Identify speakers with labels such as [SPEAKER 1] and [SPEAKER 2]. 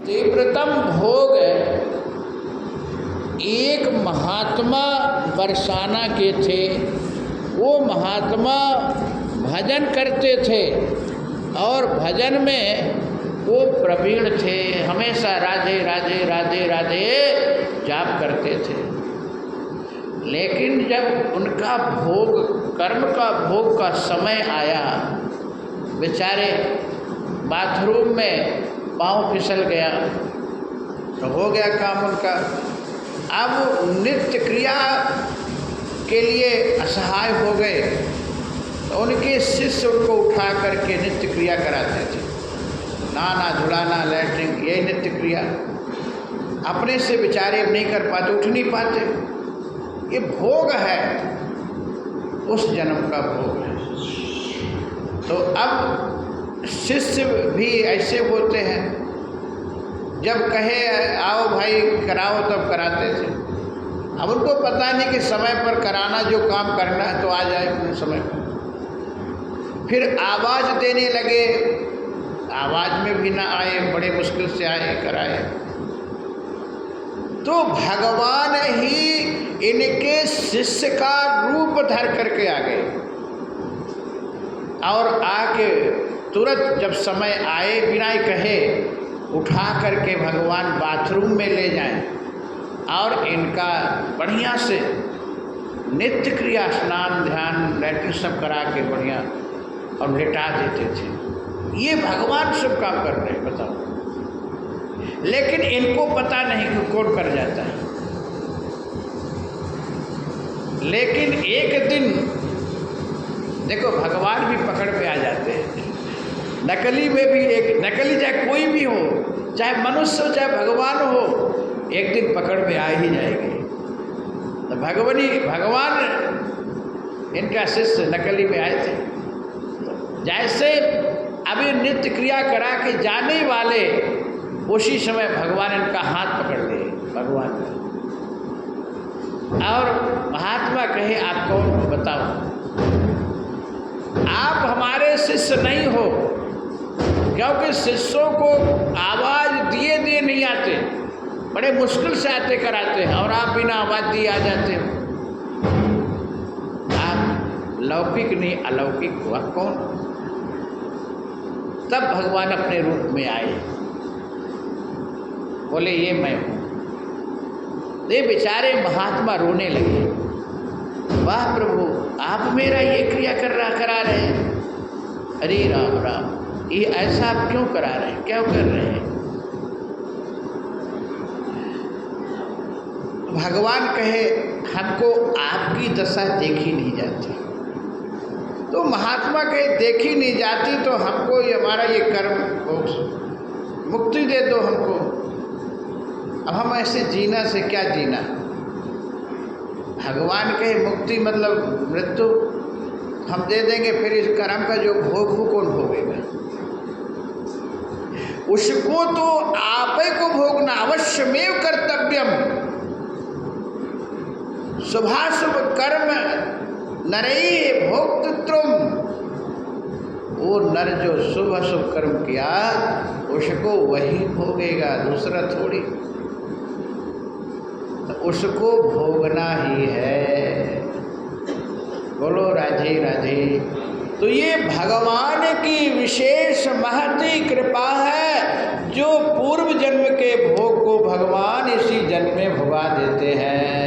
[SPEAKER 1] तीव्रतम भोग एक महात्मा बरसाना के थे। वो महात्मा भजन करते थे और भजन में वो प्रवीण थे, हमेशा राधे राधे राधे राधे जाप करते थे। लेकिन जब उनका भोग, कर्म का भोग का समय आया, बेचारे बाथरूम में पाँव फिसल गया तो हो गया काम उनका। अब नित्य क्रिया के लिए असहाय हो गए तो उनके शिष्य उनको उठा करके नित्य क्रिया कराते थे, नहाना धुलाना लैट्रिन, यही नित्य क्रिया। अपने से बेचारे अब नहीं कर पाते, उठ नहीं पाते। ये भोग है, उस जन्म का भोग है। तो अब शिष्य भी ऐसे होते हैं, जब कहे आओ भाई कराओ तब कराते थे। अब उनको पता नहीं कि समय पर कराना, जो काम करना है तो आ जाए अपने समय पर। फिर आवाज़ देने लगे, आवाज़ में भी ना आए, बड़े मुश्किल से आए, कराए। तो भगवान ही इनके शिष्य का रूप धर करके आ गए और आके तुरंत जब समय आए, बिना ही कहे उठा करके भगवान बाथरूम में ले जाएं और इनका बढ़िया से नित्य क्रिया, स्नान ध्यान लैट्रिन सब करा के बढ़िया और लेटा देते थे। ये भगवान सब काम कर रहे हैं, बताओ। लेकिन इनको पता नहीं कि कौन कर जाता है। लेकिन एक दिन देखो भगवान भी पकड़ में आ जाते हैं। नकली में भी एक नकली, चाहे कोई भी हो, चाहे मनुष्य हो चाहे भगवान हो, एक दिन पकड़ में आ ही जाएंगे। तो भगवान इनका शिष्य नकली में आए थे। जैसे अभी नित्य क्रिया करा के जाने वाले, उसी समय भगवान इनका हाथ पकड़ लिए, भगवान का। और महात्मा कहे आप कौन हो बताओ। आप हमारे शिष्य नहीं हो, क्योंकि शिष्यों को आवाज़ दिए दिए नहीं आते, बड़े मुश्किल से आते कराते हैं, और आप बिना आवाज़ दिए आ जाते हो। आप लौकिक नहीं अलौकिक हो, आप कौन? तब भगवान अपने रूप में आए, बोले ये मैं हूँ। ये बेचारे महात्मा रोने लगे, वाह प्रभु आप मेरा ये क्रिया करा रहे हैं। अरे राम राम, ये ऐसा आप क्यों करा रहे हैं, क्यों कर रहे हैं? भगवान कहे हमको आपकी दशा देखी नहीं जाती। तो महात्मा कहे देखी नहीं जाती तो हमको हमारा ये कर्म मुक्ति दे दो हमको। अब हम ऐसे जीना से क्या जीना? भगवान कहे मुक्ति मतलब मृत्यु हम दे देंगे, फिर इस कर्म का जो भोग वो कौन भोगेगा? उसको तो आप ही को भोगना, अवश्यमेव कर्तव्यम। शुभाशुभ कर्म नरई भोक्तृत्वम। वो नर जो शुभ अशुभ कर्म किया उसको वही भोगेगा, दूसरा थोड़ी। उसको भोगना ही है। बोलो राधे राधे। तो ये भगवान की विशेष महती कृपा है, जो पूर्व जन्म के भोग को भगवान इसी जन्म में भुगा देते हैं।